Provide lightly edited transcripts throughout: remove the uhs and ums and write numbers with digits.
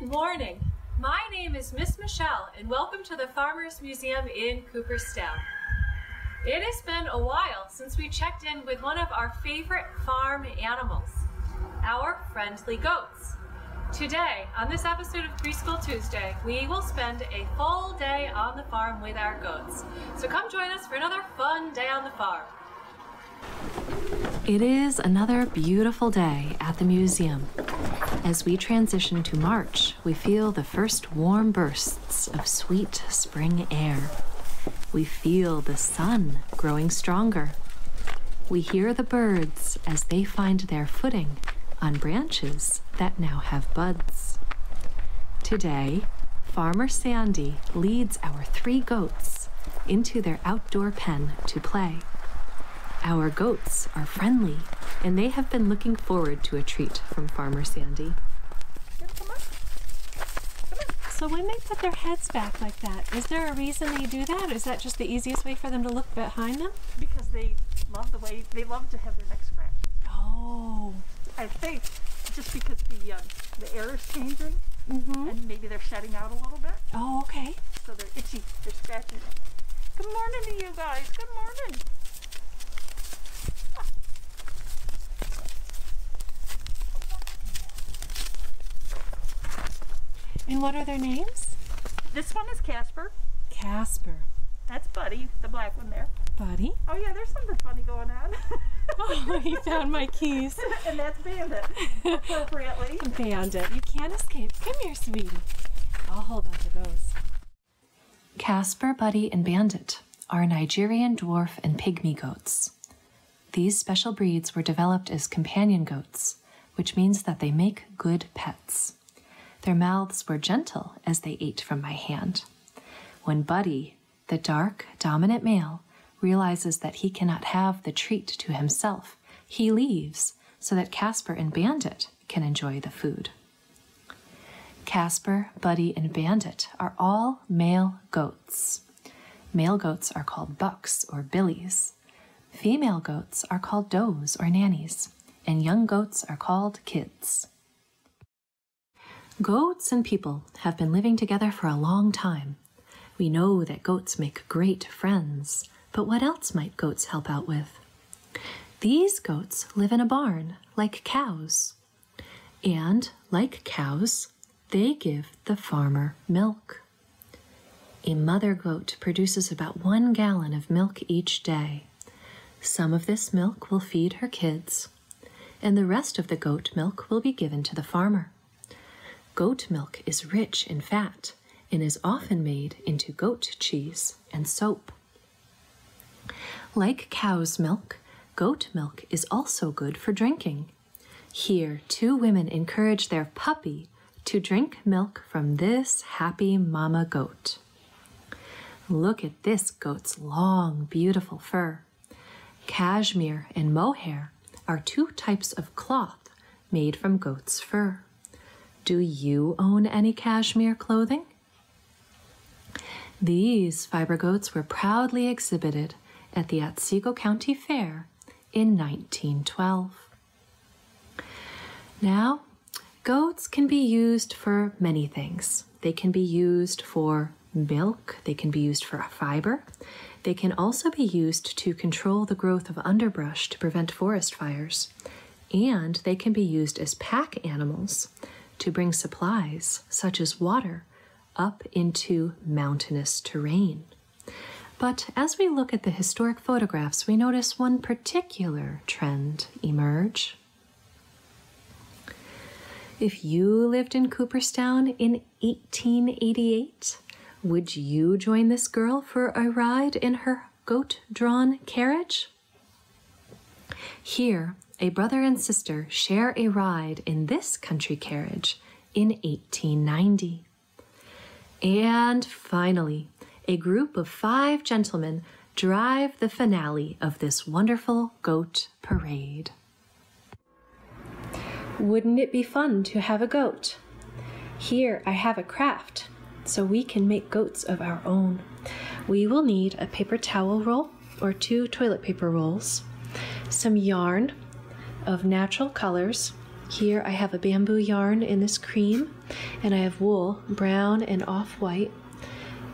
Good morning. My name is Miss Michelle and welcome to the Farmers Museum in Cooperstown. It has been a while since we checked in with one of our favorite farm animals, our friendly goats. Today, on this episode of Preschool Tuesday, we will spend a full day on the farm with our goats. So come join us for another fun day on the farm. It is another beautiful day at the museum. As we transition to March, we feel the first warm bursts of sweet spring air. We feel the sun growing stronger. We hear the birds as they find their footing on branches that now have buds. Today, Farmer Sandy leads our 3 goats into their outdoor pen to play. Our goats are friendly, and they have been looking forward to a treat from Farmer Sandy. Come on. So when they put their heads back like that, is there a reason they do that? Or is that just the easiest way for them to look behind them? Because they love they love to have their neck scratched. Oh. I think just because the air is changing, and maybe they're shedding out a little bit. Oh, okay. So they're itchy, they're scratching. Good morning to you guys, good morning. And what are their names? This one is Casper. Casper. That's Buddy, the black one there. Buddy? Oh yeah, there's something funny going on. Oh, he found my keys. And that's Bandit, appropriately. Bandit, you can't escape. Come here, sweetie. I'll hold on to those. Casper, Buddy, and Bandit are Nigerian dwarf and pygmy goats. These special breeds were developed as companion goats, which means that they make good pets. Their mouths were gentle as they ate from my hand. When Buddy, the dark, dominant male, realizes that he cannot have the treat to himself, he leaves so that Casper and Bandit can enjoy the food. Casper, Buddy, and Bandit are all male goats. Male goats are called bucks or billies. Female goats are called does or nannies, and young goats are called kids. Goats and people have been living together for a long time. We know that goats make great friends, but what else might goats help out with? These goats live in a barn, like cows. And, like cows, they give the farmer milk. A mother goat produces about 1 gallon of milk each day. Some of this milk will feed her kids, and the rest of the goat milk will be given to the farmer. Goat milk is rich in fat and is often made into goat cheese and soap. Like cow's milk, goat milk is also good for drinking. Here, 2 women encourage their puppy to drink milk from this happy mama goat. Look at this goat's long, beautiful fur. Cashmere and mohair are 2 types of cloth made from goat's fur. Do you own any cashmere clothing? These fiber goats were proudly exhibited at the Otsego County Fair in 1912. Now, goats can be used for many things. They can be used for milk, they can be used for fiber, they can also be used to control the growth of underbrush to prevent forest fires, and they can be used as pack animals to bring supplies, such as water, up into mountainous terrain. But as we look at the historic photographs, we notice one particular trend emerge. If you lived in Cooperstown in 1888, would you join this girl for a ride in her goat-drawn carriage? Here, a brother and sister share a ride in this country carriage in 1890. And finally, a group of 5 gentlemen drive the finale of this wonderful goat parade. Wouldn't it be fun to have a goat? Here I have a craft, so we can make goats of our own. We will need a paper towel roll or 2 toilet paper rolls, some yarn of natural colors, Here I have a bamboo yarn in this cream, and I have wool, brown and off-white.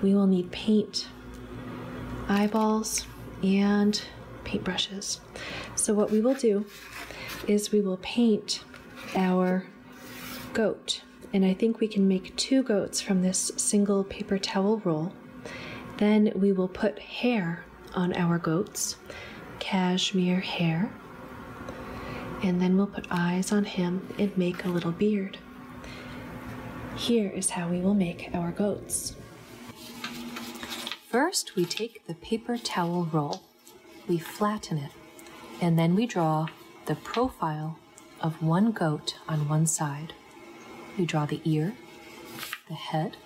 We will need paint, eyeballs, and paintbrushes. So what we will do is we will paint our goat, and I think we can make 2 goats from this single paper towel roll. Then we will put hair on our goats, cashmere hair, and then we'll put eyes on him and make a little beard. Here is how we will make our goats. First, we take the paper towel roll, we flatten it, and then we draw the profile of one goat on one side. We draw the ear, the head,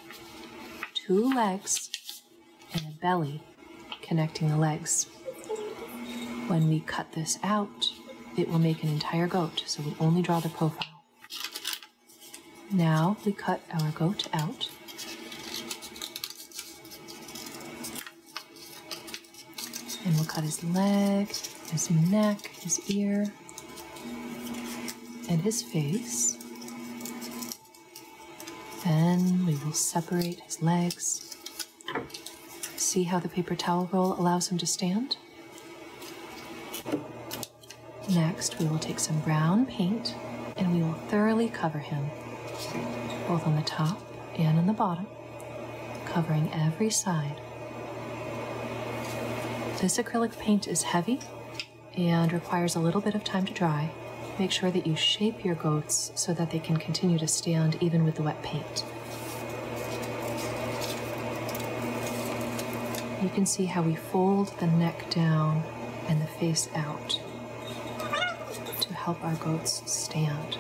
2 legs, and a belly connecting the legs. When we cut this out, it will make an entire goat, so we only draw the profile. Now we cut our goat out. And we'll cut his leg, his neck, his ear, and his face. Then we will separate his legs. See how the paper towel roll allows him to stand? Next, we will take some brown paint and we will thoroughly cover him, both on the top and on the bottom, covering every side. This acrylic paint is heavy and requires a little bit of time to dry. Make sure that you shape your goats so that they can continue to stand even with the wet paint. You can see how we fold the neck down and the face out to help our goats stand.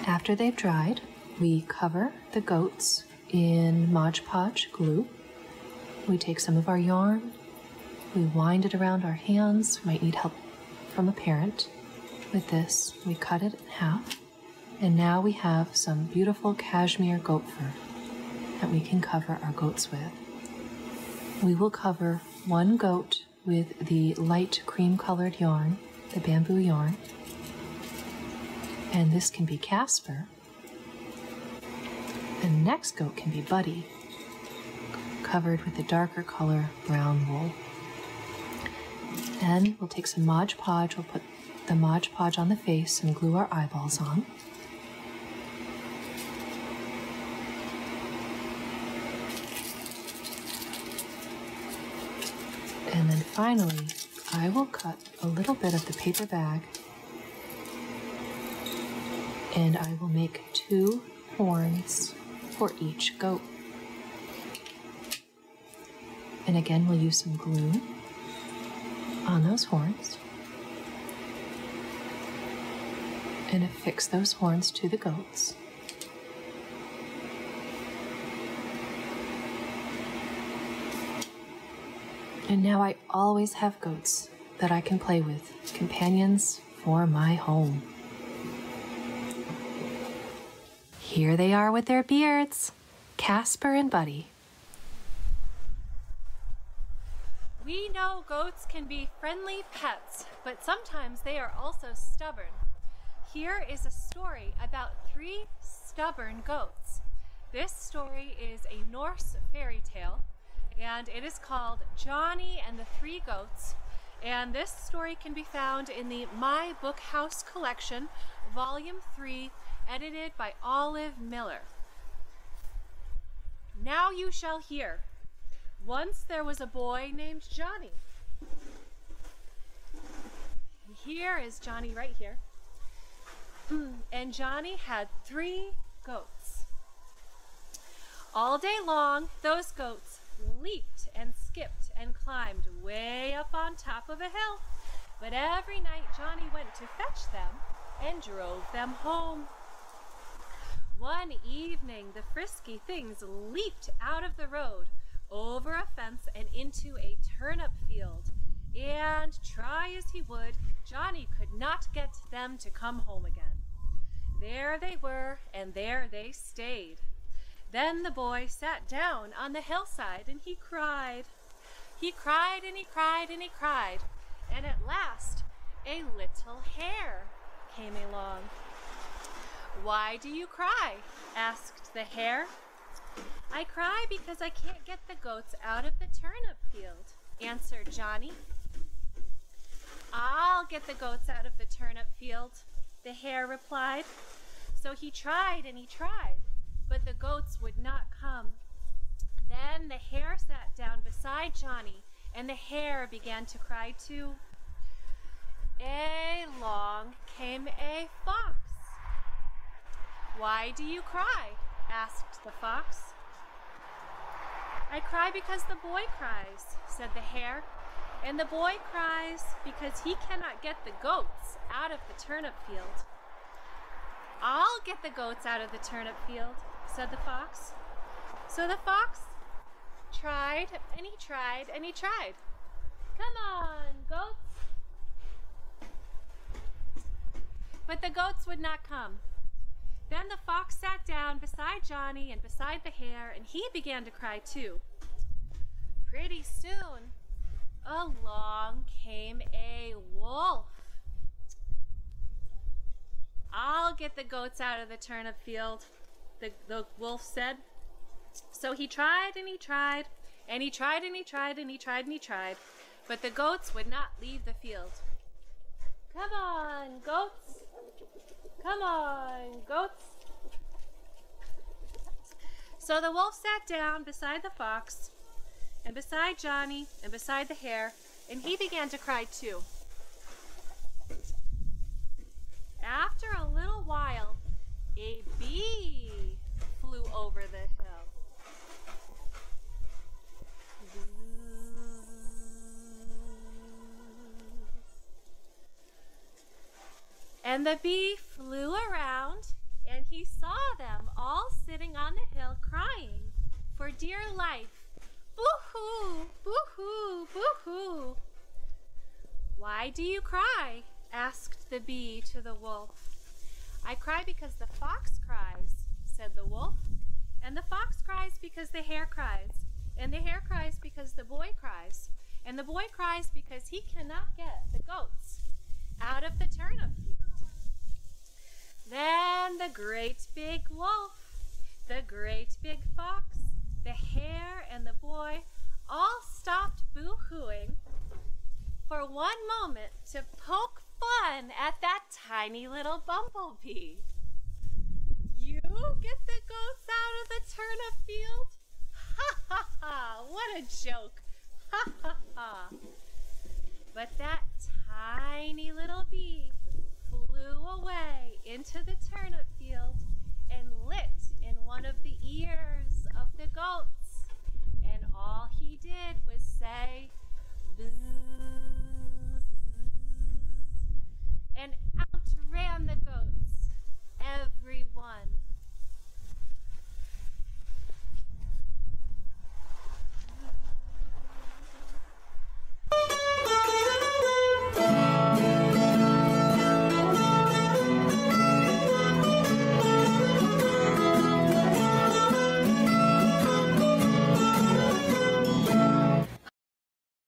After they've dried, we cover the goats in Mod Podge glue. We take some of our yarn, we wind it around our hands. We might need help from a parent with this. We cut it in half, and now we have some beautiful cashmere goat fur that we can cover our goats with. We will cover one goat with the light cream-colored yarn, the bamboo yarn, and this can be Casper. The next goat can be Buddy, covered with the darker color brown wool. Then we'll take some Mod Podge, we'll put the Mod Podge on the face and glue our eyeballs on. And then finally, I will cut a little bit of the paper bag and I will make 2 horns for each goat. And again, we'll use some glue on those horns and affix those horns to the goats. And now I always have goats that I can play with, companions for my home. Here they are with their beards, Casper and Buddy. We know goats can be friendly pets, but sometimes they are also stubborn. Here is a story about 3 stubborn goats. This story is a Norse fairy tale, and it is called Johnny and the 3 Goats. And this story can be found in the My Book House collection, Volume 3, edited by Olive Miller. Now you shall hear. Once there was a boy named Johnny. And here is Johnny right here. And Johnny had 3 goats. All day long, those goats leaped and skipped and climbed way up on top of a hill. But every night Johnny went to fetch them and drove them home. One evening, the frisky things leaped out of the road, over a fence and into a turnip field. And try as he would, Johnny could not get them to come home again. There they were, and there they stayed. Then the boy sat down on the hillside and he cried. He cried and he cried and he cried. and at last a little hare came along. "Why do you cry?" asked the hare. "I cry because I can't get the goats out of the turnip field," answered Johnny. "I'll get the goats out of the turnip field," the hare replied. So he tried and he tried, but the goats would not come. Then the hare sat down beside Johnny, and the hare began to cry too. Along came a fox. "Why do you cry?" asked the fox. "I cry because the boy cries," said the hare. "And the boy cries because he cannot get the goats out of the turnip field." "I'll get the goats out of the turnip field," said the fox. So the fox tried and he tried and he tried. "Come on, goats." But the goats would not come. Then the fox sat down beside Johnny and beside the hare, and he began to cry too. Pretty soon, along came a wolf. "I'll get the goats out of the turnip field," the wolf said. So he tried and he tried, and he tried and he tried and he tried and he tried, but the goats would not leave the field. "Come on, goats. Come on, goats." So the wolf sat down beside the fox, and beside Johnny, and beside the hare, and he began to cry too. After a little while, a bee flew over the hill. And the bee flew around, and he saw them all sitting on the hill crying for dear life. "Boo-hoo, boo-hoo, boo-hoo." "Why do you cry?" asked the bee to the wolf. "I cry because the fox cries," said the wolf. "And the fox cries because the hare cries. And the hare cries because the boy cries. And the boy cries because he cannot get the goats out of the turnip field." Then the great big wolf, the great big fox, the hare, and the boy all stopped boo-hooing for one moment to poke fun at that tiny little bumblebee. "You get the goats out of the turnip field? Ha ha ha, what a joke, ha ha ha." But that tiny little bee flew away into the turnip field and lit in one of the ears of the goats. And all he did was say,